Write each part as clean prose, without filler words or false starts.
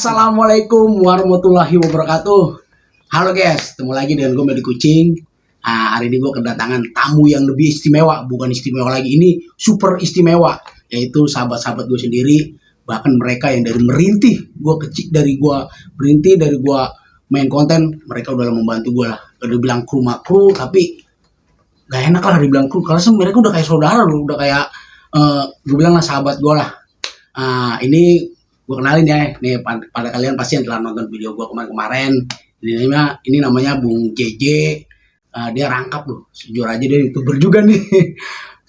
Assalamualaikum warahmatullahi wabarakatuh. Halo guys, ketemu lagi dengan gue Medi Kucing. Hari ini gue kedatangan tamu yang lebih istimewa. Bukan istimewa lagi, ini super istimewa. Yaitu sahabat-sahabat gue sendiri. Bahkan mereka yang dari merintih gue kecil, dari gue berhenti, dari gue main konten, mereka udah membantu gue lah. Udah bilang kru, tapi gak enak lah dibilang kru, karena mereka udah kayak saudara loh, udah kayak gue bilang lah sahabat gue lah. Ini gue kenalin ya, nih pada kalian pasti yang telah nonton video gue kemarin. Ini namanya Bung JJ. Dia rangkap loh, jujur aja dia YouTuber juga nih.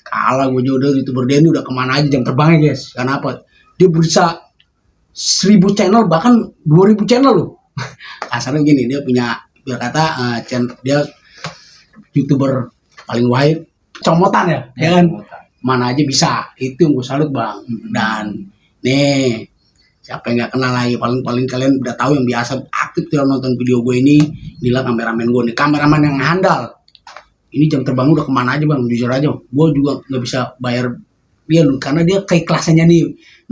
Kalah gue juga YouTuber, dia ini udah kemana aja jam terbangnya guys. Karena apa? Dia bisa 1000 channel, bahkan 2000 channel loh. Kasarnya gini, dia punya biar kata channel, dia YouTuber paling wide, comotan ya kan? Mana aja bisa, itu yang gue salut bang. Dan nih, siapa yang nggak kenal lagi, paling kalian udah tahu yang biasa aktif kalau nonton video gue ini, inilah kameramen gue nih, kameramen yang handal. Ini jam terbang udah kemana aja bang, jujur aja, gue juga nggak bisa bayar dia loh, karena dia keikhlasannya nih,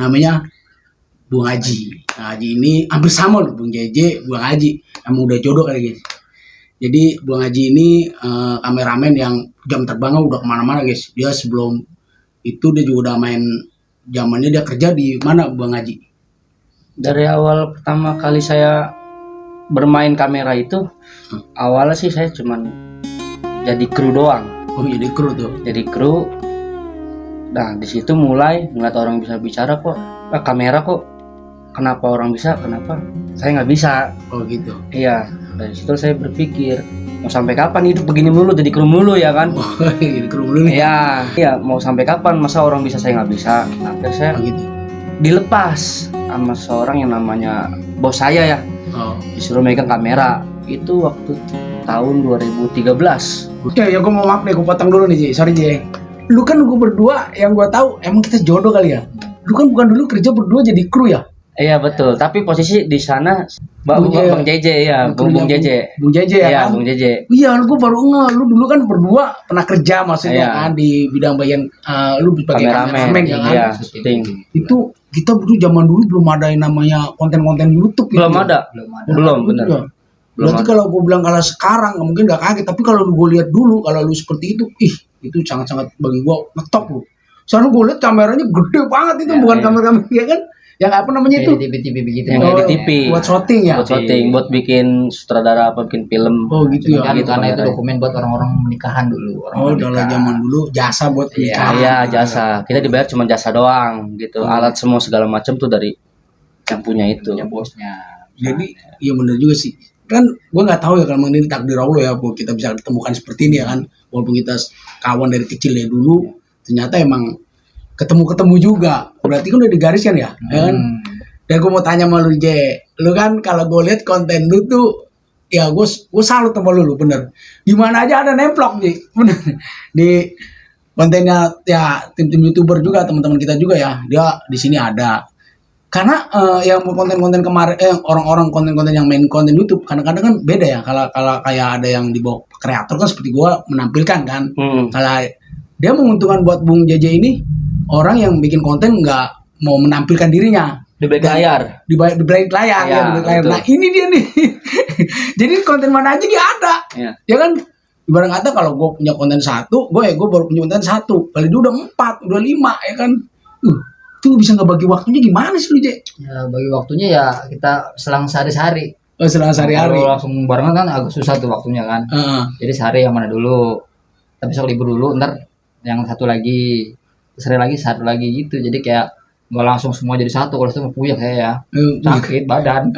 namanya Bung Haji. Nah, Haji ini hampir sama loh, Bung JJ, Bung Haji, emang udah jodoh kali guys. Jadi Bung Haji ini kameramen yang jam terbangnya udah kemana-mana guys. Dia sebelum itu dia juga udah main, zamannya dia kerja di mana Bung Haji? Dari awal pertama kali saya bermain kamera itu, awalnya sih saya cuman jadi kru doang. Oh jadi kru tuh. Jadi kru. Nah di situ mulai ngeliat orang bisa bicara kok, kamera kok, kenapa orang bisa, kenapa saya nggak bisa? Oh gitu. Iya. Dari situ saya berpikir, mau sampai kapan hidup begini mulu, jadi kru mulu ya kan? Oh, jadi kru mulu nih. Iya. Mau sampai kapan? Masa orang bisa saya nggak bisa? Nah, akhirnya saya gitu. Dilepas sama seorang yang namanya bos saya ya. Disuruh megang kamera. Itu waktu tahun 2013. Ya gue mau maaf nih, gue potong dulu nih Ji. Sorry Ji. Lu kan gue berdua, yang gue tahu emang kita jodoh kali ya. Lu kan bukan dulu kerja berdua jadi kru ya? Iya betul, tapi posisi di sana Bang JJ ya, Bung JJ. Bung JJ ya iya, kan? Bung JJ. Iya, lu gue baru lu dulu kan berdua pernah kerja maksudnya kan di bidang bagian lu sebagai kameramen ya kan? Iya, syuting. Itu kita dulu zaman dulu belum ada yang namanya konten-konten YouTube belum gitu. ada. Belum benar. Ya. Berarti kalau gue bilang kalau sekarang mungkin gak kaget, tapi kalau lu gue lihat dulu kalau lu seperti itu, itu sangat-sangat bagi gue ngetop lu. Soalnya gue lihat kameranya gede banget itu, bukan kamera ya kan? Yang apa namanya itu? TV begitu. Yang di TV. Buat shooting ya? Buat shooting, buat bikin sutradara apa bikin film. Oh gitu ya. Gitu, karena itu dokumen buat orang-orang menikahan dulu. Dalam zaman dulu jasa buat nikahan. Iya, jasa. Kita dibayar cuma jasa doang gitu. Alat semua segala macam tuh dari yang punya itu. Punya bosnya. Jadi iya benar juga sih. Kan gue nggak tahu ya kalau ini takdir Allah ya, bahwa kita bisa ditemukan seperti ini ya kan. Walaupun kita kawan dari kecil ya dulu, ternyata emang ketemu juga. Berarti kan udah digariskan ya, ya kan? Dan gue mau tanya sama lu J, lu kan kalau gue lihat konten lu tuh, ya gue salut sama lu bener. Di mana aja ada nemplok J, bener. Di kontennya ya tim-tim YouTuber juga, teman-teman kita juga ya, dia di sini ada. Karena yang konten-konten kemarin, orang-orang konten-konten yang main konten YouTube, kadang-kadang kan beda ya. Kalau kayak ada yang dibawa kreator kan seperti gue menampilkan kan. Kalau dia menguntungkan buat Bung JJ ini, orang yang bikin konten nggak mau menampilkan dirinya di balik layar, di balik layar ya, di balik layar. Nah ini dia nih. Jadi konten mana aja dia ada, ya kan? Ibarat kata kalau gue punya konten satu, gue baru punya konten satu, kali dia udah 4, udah 5 ya kan? Tuh bisa nggak bagi waktunya gimana sih lu J? Ya bagi waktunya ya kita selang sehari-hari. Selang sehari-hari. Kalau langsung barengan kan agak susah tuh waktunya kan. Jadi sehari yang mana dulu, tapi besok libur dulu, ntar yang satu lagi, satu lagi gitu. Jadi kayak nggak langsung semua jadi satu. Kalau itu mau puyeng kayak ya sakit badan.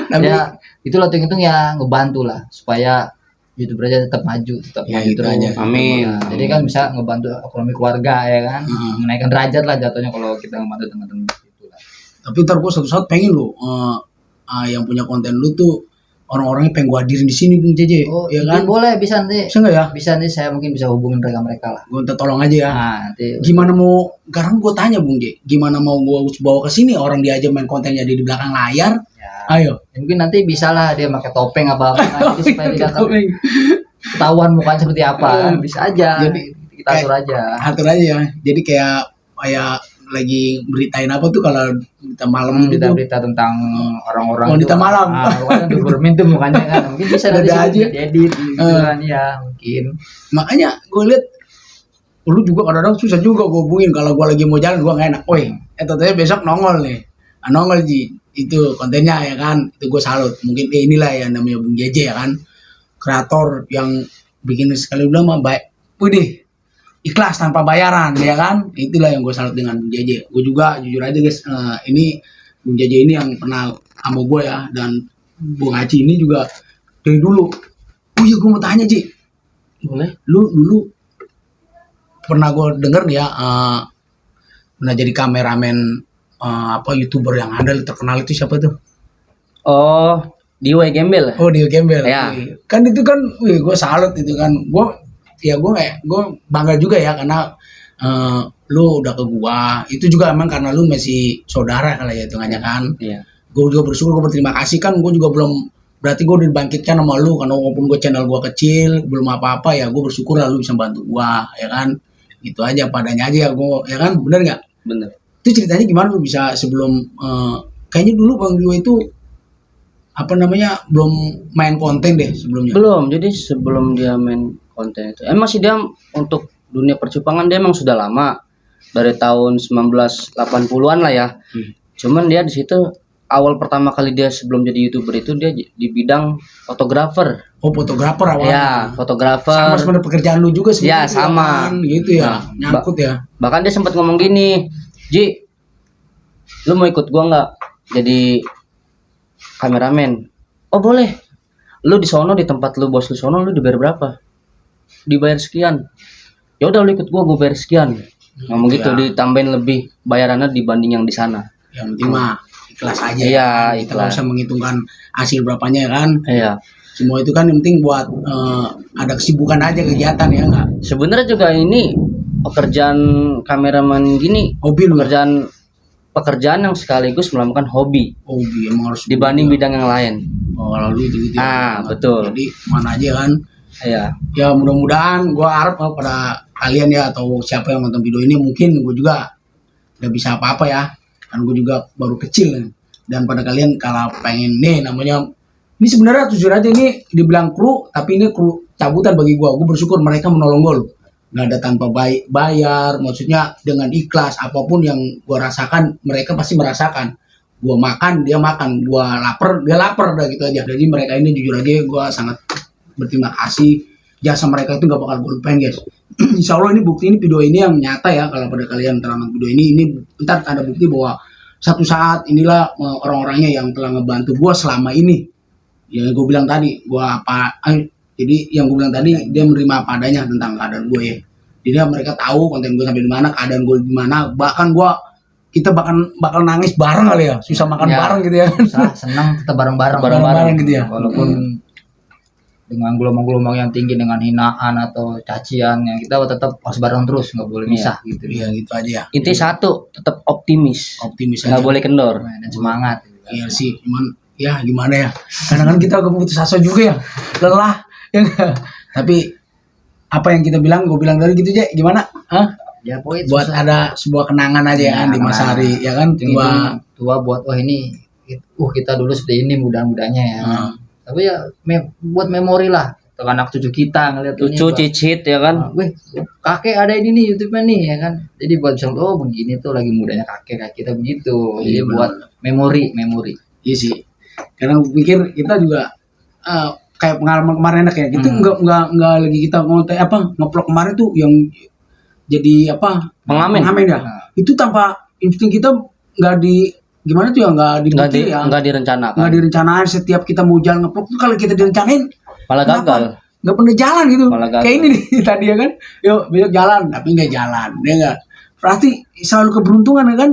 Ya itulah hitung ya ngebantu lah supaya YouTuber aja tetap maju, tetap ya, maju terus. aja. Amin. Nah, jadi kan bisa ngebantu ekonomi keluarga ya kan, menaikkan derajat lah jatuhnya kalau kita ngebantu teman-teman gitu lah. Tapi ntar gue suatu saat pengen lo yang punya konten lu tuh orang-orangnya pengen gue hadirin di sini Bung JJ. Oh ya kan? Boleh, bisa nanti. Bisa nggak ya? Bisa nanti, saya mungkin bisa hubungin mereka lah. Gue minta tolong aja ya. Nah, nanti. Gimana mau? Sekarang gue tanya Bung J, gimana mau gue bawa ke sini orang dia aja main kontennya di belakang layar? Ya, ayo. Mungkin nanti bisa lah dia pakai topeng apa jadi supaya tidak ketahuan mukanya seperti apa. Bisa aja. Jadi kita atur aja. Atur aja ya. Jadi kayak lagi beritain apa tuh kalau berita malam gitu. Berita-berita tentang orang-orang Wanita tuh, malam. bukan tuh bermin tuh mukanya kan mungkin bisa Ada nanti aja. edit gitu kan ya mungkin. Makanya gue lihat lu juga kadang-kadang susah juga gue hubungin kalau gue lagi mau jalan gue nggak enak. Woi, katanya besok nongol nih. Nongol Ji, itu kontennya ya kan, itu gue salut. Mungkin inilah yang namanya Bung JJ ya kan, kreator yang bikin sekali udah mah baik, widih, ikhlas tanpa bayaran ya kan, itulah yang gue salut dengan Bung JJ. Gue juga jujur aja guys, ini Bung JJ ini yang pernah sama gue ya, dan Bung Haji ini juga dari dulu. Oh iya gue mau tanya Ji, Boleh? lu dulu pernah gue denger nih ya, pernah jadi kameramen apa YouTuber yang andal terkenal itu siapa tuh? Oh, Diwai Gembel. Oh Dio Gembel. Ya. Wih, kan itu kan, gue salut itu kan. Gue bangga juga ya karena lu udah ke gua. Itu juga emang karena lu masih saudara kali ya hitungannya kan. Iya. Gue juga bersyukur, gue berterima kasih kan. Gue juga belum, berarti gue udah dibangkitkan sama lu karena walaupun gue channel gue kecil belum apa-apa ya, gue bersyukur lah lu bisa bantu gua ya kan. Gitu aja padanya aja ya gue ya kan, bener nggak? Bener. Itu ceritanya gimana lu bisa sebelum kayaknya dulu Bang Dio itu apa namanya belum main konten deh sebelumnya. Belum. Jadi sebelum dia main konten itu, emang sih dia untuk dunia percupangan dia emang sudah lama, dari tahun 1980-an lah ya. Cuman dia di situ awal pertama kali dia sebelum jadi YouTuber itu dia di bidang fotografer. Oh fotografer awalnya. Ya, fotografer. Sama sebenarnya pekerjaan lu juga Ya, sebenarnya. sama. Kan? Gitu ya, nyangkut ya. Bahkan dia sempat ngomong gini, Ji, lu mau ikut gua nggak jadi kameramen? Oh boleh. Lu di sono, di tempat lu bos lu sono, lu dibayar berapa? Dibayar sekian. Ya udah lu ikut gua bayar sekian. Ngomong gitu, Ya. ditambahin lebih bayarannya dibanding yang di sana. Yang penting mah ikhlas aja. Iya, Kita nggak ikhlas. usah menghitungkan hasil berapanya ya kan. Iya. Semua itu kan yang penting buat ada kesibukan aja, kegiatan ya nggak. Sebenarnya juga ini pekerjaan kameraman gini, Hobi lu. pekerjaan yang sekaligus melakukan hobi Hobi emang harus dibanding bidang yang lain. Oh, lalu itu gitu. Ah, betul. Jadi mana aja kan. Iya. Ya mudah-mudahan gue harap pada kalian ya atau siapa yang nonton video ini, mungkin gue juga gak bisa apa-apa ya kan, gue juga baru kecil nih. Dan pada kalian kalau pengen nih namanya, ini sebenarnya jujur aja ini dibilang kru, tapi ini kru cabutan bagi gue bersyukur mereka menolong gue loh, nggak ada tanpa bayar, maksudnya dengan ikhlas. Apapun yang gue rasakan mereka pasti merasakan. Gue makan dia makan, gue lapar dia lapar, udah gitu aja. Jadi mereka ini jujur aja gue sangat berterima kasih, jasa mereka itu gak bakal gue lupain guys. Insya Allah ini bukti, ini video ini yang nyata ya, kalau pada kalian telah nonton video ini ntar ada bukti bahwa satu saat inilah orang-orangnya yang telah ngebantu gue selama ini. Yang gue bilang tadi, jadi yang gue bilang tadi dia menerima apa adanya tentang keadaan gue ya. Jadi mereka tahu konten gue sampai di mana, keadaan gue di mana, bahkan kita bakal nangis bareng kali ya, susah makan Ya. bareng gitu ya. Senang tetap bareng-bareng Bareng-bareng gitu ya. walaupun dengan gelombang-gelombang yang tinggi, dengan hinaan atau cacian, yang kita tetap harus bareng terus, nggak boleh misah gitu. Iya gitu aja ya. Inti satu, tetap optimis. Optimis aja. Nggak boleh kendor. Dan semangat. Iya sih, cuman ya gimana ya, kadang-kadang kita agak putus asa juga ya, lelah ya nggak? Tapi apa yang kita bilang, gue bilang tadi gitu aja, gimana? Hah? Ya pokoknya Buat susah. ada sebuah kenangan aja ya kan di masa hari ya kan, tua. tua buat wah ini kita dulu seperti ini mudah-mudahnya ya. Tapi ya buat memori lah untuk anak cucu kita ngeliat ini, Cucu, Pak. cicit ya kan. Wih, kakek ada ini nih YouTube-nya nih ya kan. Jadi buat bisa oh begini tuh lagi mudanya kakek kita begitu. Jadi Iya, buat memori. Iya sih, karena gue pikir kita juga kayak pengalaman kemarin enak ya, kita nggak lagi kita ngeplok kemarin tuh yang jadi Pengamen. ya. Itu tanpa insting kita nggak gimana tuh ya, nggak dipikir ya, Nggak direncanakan. nggak direncanain. Setiap kita mau jalan ngeplok tuh kalau kita direncanain Malah gagal. nggak pernah jalan gitu. Malah gagal. Kayak ini nih tadi ya kan, yuk besok jalan tapi nggak jalan, ya nggak. Berarti selalu keberuntungan ya kan.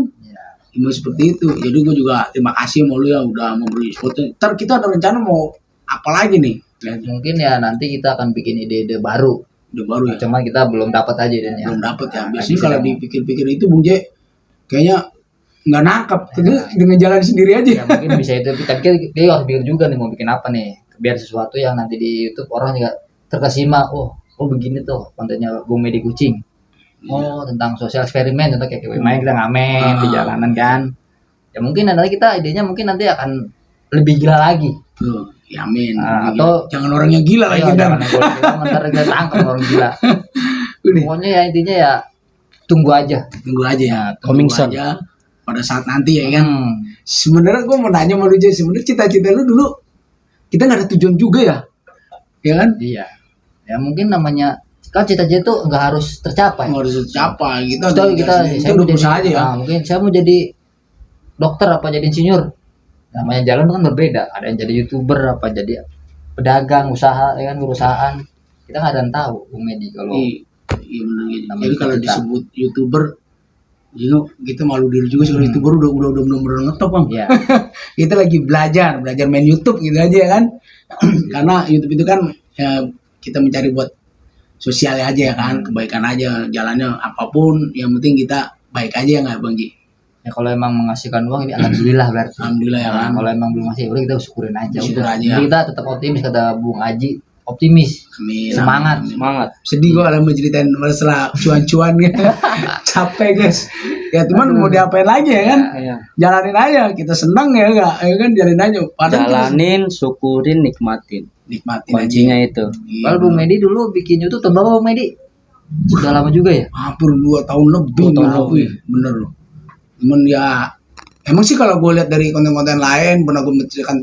Ini seperti itu. Jadi gue juga terima kasih sama lu yang udah memberi support. Ntar kita ada rencana mau apa lagi nih? Mungkin ya nanti kita akan bikin ide-ide baru. Udah baru ya. Cuma kita belum dapat aja idenya. Belum dapet ya. Biasanya kalau dipikir-pikir itu Bung J kayaknya nggak nangkep. Jadi dengan jalan sendiri aja. Ya mungkin bisa itu, tapi kita harus pikir juga nih mau bikin apa nih, biar sesuatu yang nanti di YouTube orang juga terkesima, oh begini tuh kontennya Bung Medi Kucing. Oh, tentang sosial eksperimen, contoh kayak main kita ngamen di jalanan kan. Ya mungkin nanti kita idenya mungkin nanti akan lebih gila lagi. Tuh, ya amin. Atau jangan orang yang gila lagi ayo, dan. jangan yang gila, ntar kita tangkap orang gila. Udah. Pokoknya ya intinya ya tunggu aja. Tunggu aja ya. Coming Tunggu soon. aja pada saat nanti ya kan. Hmm. Sebenarnya gue mau nanya sama lu aja, sebenarnya cita-cita lu dulu kita nggak ada tujuan juga ya, ya kan? Iya. Ya mungkin namanya kan cita-cita itu nggak harus tercapai. Nggak harus tercapai. Kita Saya mau jadi berusaha aja ya. mungkin saya mau jadi dokter apa jadi insinyur. Namanya jalan kan berbeda. Ada yang jadi YouTuber apa jadi pedagang usaha ya kan perusahaan. Kita nggak ada yang tahu Bung Medi kalau Iya benar gitu. namanya Jadi kalau cita-cita. disebut YouTuber, kita malu diri juga sih kalau YouTuber udah benar-benar ngetop bang. Iya. Kita lagi belajar main YouTube gitu aja ya kan. Karena YouTube itu kan ya, kita mencari buat sosial aja ya kan, kebaikan aja jalannya apapun, yang penting kita baik aja ya nggak Bang Ji? Ya kalau emang menghasilkan uang ini alhamdulillah berarti. Alhamdulillah ya kan. Kalau emang belum masih udah kita syukurin aja. Syukur Udah. aja. Jadi kita tetap optimis kata Bung Aji, optimis. Amin. Semangat. Amin. Semangat. Sedih gua kalau menceritain masalah cuan-cuan gitu. Capek guys. Ya teman mau diapain lagi ya kan? Iya. Jalanin aja, kita senang ya enggak? Ya kan jalanin aja. Padahal kita Jalanin, syukurin, nikmatin. nikmatin Kuncinya aja. itu. Iya. Kalau Bung Medi dulu bikin YouTube tahun berapa Bung Medi? Sudah lama juga ya? Hampir 2 tahun lebih 2 tahun nih, lebih. bener loh. Cuman ya emang sih kalau gue lihat dari konten-konten lain pernah gue menceritakan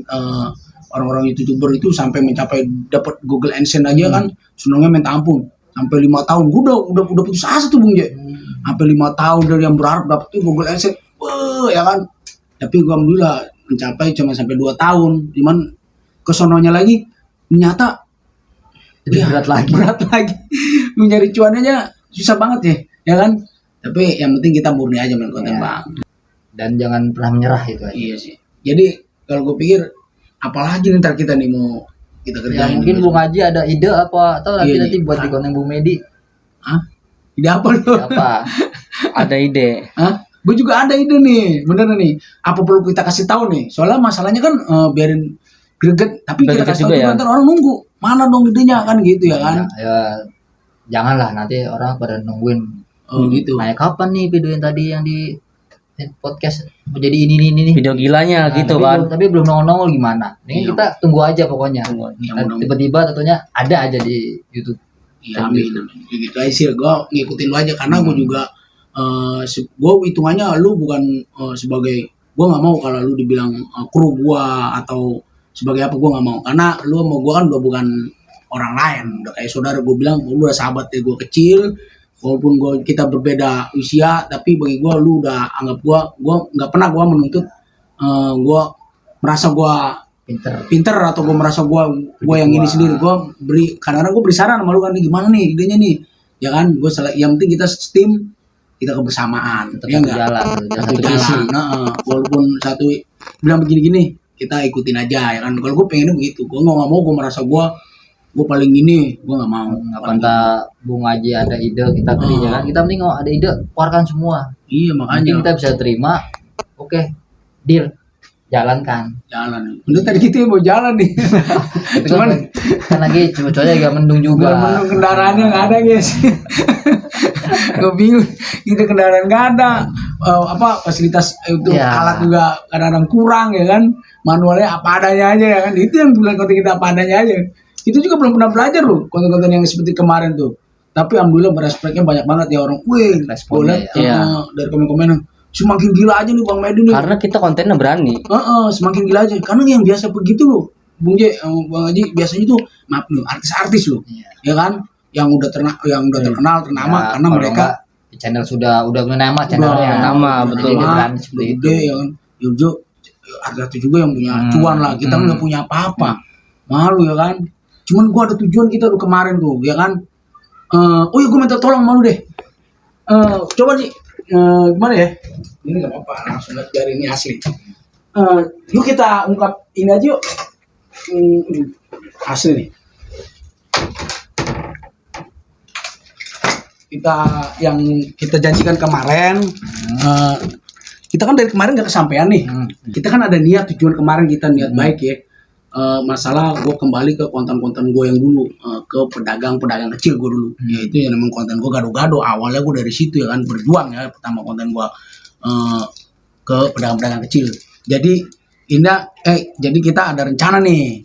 orang-orang YouTuber itu sampai mencapai dapat Google AdSense aja kan senangnya minta ampun sampai 5 tahun. Gue udah putus asa tuh Bung Je. Sampai 5 tahun dari yang berharap dapat tuh Google AdSense. Ya kan. Tapi gue alhamdulillah mencapai cuma sampai 2 tahun. Cuman kesononya lagi ternyata Jadi ya, berat lagi. Mencari cuannya aja susah banget ya kan? Tapi yang penting kita murni aja main konten Ya. Bang. Dan jangan pernah menyerah itu aja. Iya sih. Jadi kalau gue pikir apalagi ntar kita nih mau kita Ya kerjain. mungkin nih, Bung Haji ada ide apa atau nanti Iya, nanti nih. buat di konten Bung Medi Hah? Ide apa lu? apa? Ada ide. Hah? Gue juga ada ide nih, bener nih. Apa perlu kita kasih tahu nih? Soalnya masalahnya kan biarin greget, tapi kita Greget kasih tahu juga juga ya. ntar orang nunggu. Mana dong idenya kan gitu ya kan? Ya janganlah nanti orang pada nungguin. Oh gitu. Kayak kapan nih video yang tadi yang di podcast mau jadi ini. Video gilanya gitu kan. Tapi belum nongol gimana? Ini Iya. kita tunggu aja pokoknya. Tunggu. Iya, Dan mudah-mudahan. tiba-tiba tentunya ada aja di YouTube. Iya amin. Ya gitu aja sih. Gue ngikutin lu aja karena gue juga gue hitungannya lu bukan sebagai gue nggak mau kalau lu dibilang kru gue atau sebagai apa gue nggak mau karena lu sama gue kan udah bukan orang lain udah kayak saudara gue bilang lu udah sahabat dari gue kecil walaupun kita berbeda usia tapi bagi gue lu udah anggap gue nggak pernah gue menuntut gue merasa gue pinter atau gue merasa gue yang ini sendiri gue beri kadang-kadang gue beri saran sama lu kan nih gimana nih idenya nih ya kan gue yang penting kita tim kita kebersamaan Tetap ya satu enggak jalan, satu satu visi. jalan walaupun satu bilang begini kita ikutin aja ya kan kalau gue pengennya begitu gue nggak mau gue merasa gue paling ini gue nggak mau Apa entah Bung Haji ada ide kita beri ya kan? Kita mending ada ide keluarkan semua. iya Mungkin makanya kita bisa terima. Oke, deal. Jalankan. jalan bener tadi kita mau jalan nih Tapi cuman kan lagi cuaca agak mendung juga. mendung kendaraannya nggak ada guys gue bingung kita kendaraan nggak ada fasilitas itu Ya. alat juga kadang-kadang kurang ya kan manualnya apa adanya aja ya kan itu yang bilang konten kita apa adanya aja itu juga belum pernah belajar loh konten-konten yang seperti kemarin tuh tapi alhamdulillah berespeknya banyak banget ya orang wih Responnya, boleh ya. dari komen-komen semakin gila aja nih Bang Medi nih Karena kita kontennya berani. semakin gila aja karena yang biasa begitu loh Bung Je Bang Haji biasanya tuh maaf nih artis-artis loh Iya. ya kan yang udah terkenal ternama Ya, karena kalau mereka enggak, channel sudah punya nama channelnya. nama, Jadi betul. dia berani seperti itu. gede ya kan Yurjo artis juga yang punya cuan lah kita kan nggak punya apa-apa malu ya kan cuman gua ada tujuan kita tuh kemarin tuh ya kan oh ya gua minta tolong malu deh coba sih gimana ya ini nggak apa-apa langsung lihat dari ini asli yuk kita ungkap ini aja yuk asli nih kita janjikan kemarin kita kan dari kemarin nggak kesampaian nih kita kan ada niat tujuan kemarin kita niat baik ya masalah gue kembali ke konten-konten gue yang dulu, ke pedagang-pedagang kecil gue dulu. Yaitu yang memang konten gue gado-gado. Awalnya gue dari situ ya kan, berjuang ya pertama konten gue ke pedagang-pedagang kecil. Jadi jadi kita ada rencana nih,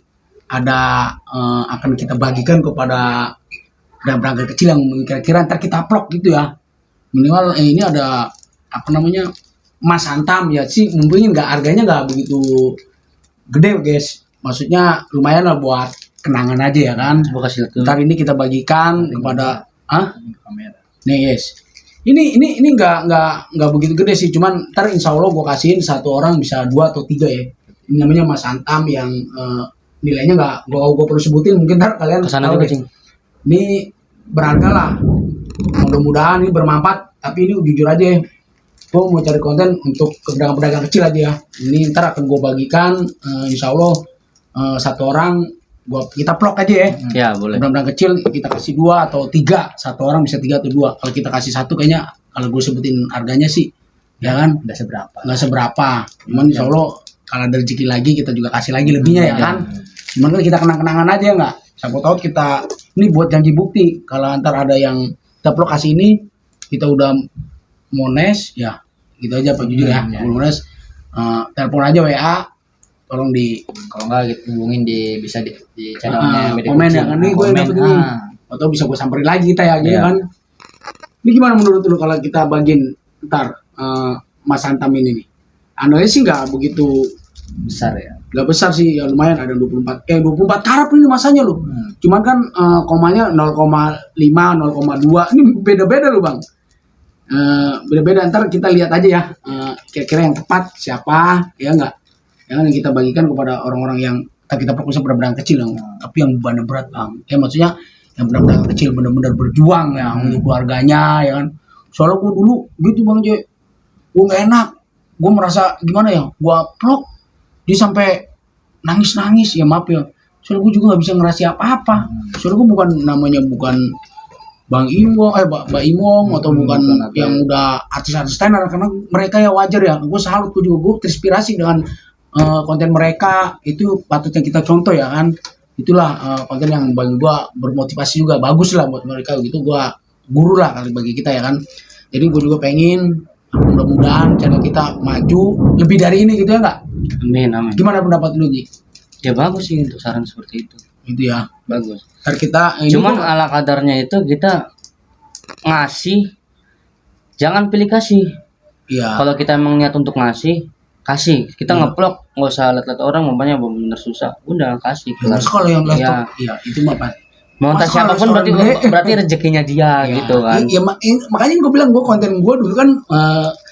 akan kita bagikan kepada pedagang kecil yang kira-kira ntar kita vlog gitu ya. Minimal ini ada apa namanya, Mas Antam ya sih, mungkin harganya nggak begitu gede guys, maksudnya lumayan lah buat kenangan aja ya kan. Gua kasih lihat dulu. Ntar ini kita bagikan kepada Kamera. nih guys, ini nggak begitu gede sih, cuman ntar insya Allah gue kasihin satu orang bisa 2 atau 3 ya. Ini namanya Mas Antam yang nilainya nggak gue perlu sebutin, mungkin ntar kalian Kesana tahu juga, deh. Cing. Ini berharga lah, mudah-mudahan ini bermanfaat. Tapi ini jujur aja, gue mau cari konten untuk pedagang-pedagang kecil aja ya. Ini ntar akan gue bagikan, insya Allah satu orang kita vlog aja ya. Ya, boleh. Pedagang kecil kita kasih 2 atau 3, satu orang bisa 3 atau 2. Kalau kita kasih satu kayaknya kalau gue sebutin harganya sih ya kan Udah seberapa? nggak seberapa, cuman insya Allah kalau ada rezeki lagi kita juga kasih lagi lebihnya ya kan. Cuman kan kita kenang-kenangan aja nggak, siapa tahu kita ini buat janji bukti kalau antar ada yang kita vlog kasih ini, kita udah mones ya gitu aja Pak, jujur ya. Mones telepon aja WA, tolong di Kalau nggak gitu hubungin bisa di channelnya Media komen Kucing. ya kan, ini gue dapet ini atau bisa gue samperin lagi kita ya gitu Iya. kan. Ini gimana menurut lu kalau kita bagiin ntar Mas Antam ini nih? Analis sih nggak begitu besar ya. nggak besar sih ya, lumayan ada 24 karat ini masanya loh. Cuman kan komanya 0,5 0,2 ini beda-beda loh bang. Beda-beda, ntar kita lihat aja ya kira-kira yang tepat siapa ya nggak, ya kan, yang kita bagikan kepada orang-orang yang kita fokusnya pada pedagang kecil yang tapi yang bebannya berat bang ya, maksudnya yang pedagang kecil benar-benar berjuang ya untuk keluarganya ya kan. Soalnya gue dulu gitu bang J, gue nggak enak, gue merasa gimana ya, gue vlog dia sampai nangis-nangis ya, maaf ya, soalnya gue juga nggak bisa ngerasi apa-apa. Soalnya gue bukan Bang Imong, Mbak Imong atau bukan yang udah artis-artis tenar, karena mereka ya wajar ya, gue salut, gue juga gue terinspirasi dengan konten mereka, itu patutnya kita contoh ya kan. Itulah konten yang bagi gue bermotivasi juga, bagus lah buat mereka gitu, gue guru lah kali bagi kita ya kan. Jadi gue juga pengen mudah-mudahan channel kita maju lebih dari ini gitu ya nggak? Amin, amin. Gimana pendapat lu Ji? Ya bagus sih untuk saran seperti itu. Gitu ya. Bagus. Ntar kita ini Cuman ala kadarnya itu kita ngasih, jangan pilih kasih. iya. Kalau kita emang niat untuk ngasih, kasih. Kita ngeplok, nggak usah lihat-lihat orang, umpamanya bener susah, udah kasih. Terus kalau yang Iya. laptop, iya itu mah Pak. Mau entah Masa kalau siapapun berarti seorang berarti rezekinya dia Ya, gitu kan. iya, makanya gue bilang gue konten gue dulu kan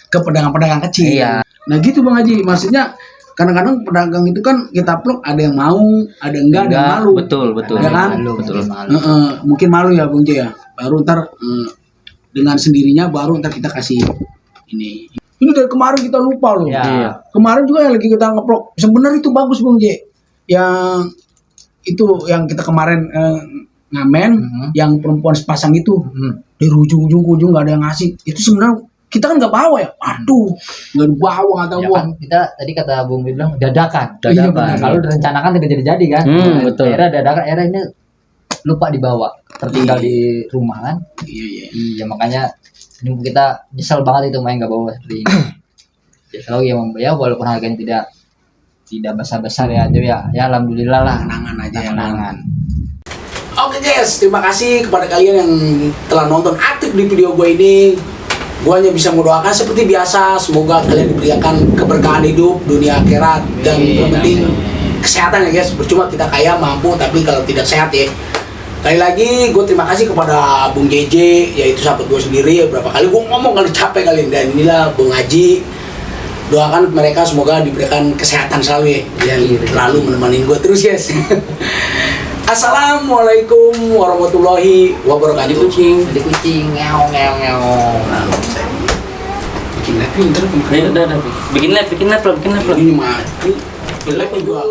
ke pedagang-pedagang kecil. Iya. Nah gitu Bang Haji, maksudnya kadang-kadang pedagang itu kan kita vlog ada yang mau, ada yang enggak, ada yang malu. Betul, betul. Ya kan? Betul. Mungkin malu ya Bung Jaya. Baru ntar dengan sendirinya baru ntar kita kasih ini. Ini dari kemarin kita lupa loh. Ya. Iya. Kemarin juga yang lagi kita ngeplok, sebenarnya itu bagus Bung J. Yang itu yang kita kemarin ngamen, yang perempuan sepasang itu dari ujung-ujung ke ujung nggak ada yang ngasih. Itu sebenarnya kita kan nggak bawa ya. Aduh, nggak dibawa kata Ya gua. kan, kita tadi kata Bung bilang dadakan. Iya, benar. Kalau direncanakan tidak jadi kan. Betul. Era dadakan, era ini lupa dibawa, tertinggal Iya. di rumah kan. Iya iya. Iya makanya ini kita nyesel banget itu main nggak bawa seperti ini. Ya kalau ya walaupun harganya tidak besar-besar ya, itu ya alhamdulillah lah. Kenangan aja ya. Kenangan. Oke guys, terima kasih kepada kalian yang telah nonton aktif di video gue ini. Gue hanya bisa mendoakan seperti biasa, semoga kalian diberikan keberkahan hidup, dunia akhirat, dan yang penting kesehatan ya guys. Percuma kita kaya mampu, tapi kalau tidak sehat ya. Kali lagi gue terima kasih kepada Bung JJ, yaitu sahabat gue sendiri. Berapa kali gue ngomong kali capek kali, dan inilah Bung Haji. Doakan mereka semoga diberikan kesehatan selalu ya, yang selalu menemani gue terus guys. Assalamualaikum warahmatullahi wabarakatuh. Jadi kucing ngeong. Bikin live pinter Udah. Bikin live lah. ini mati. Live juga.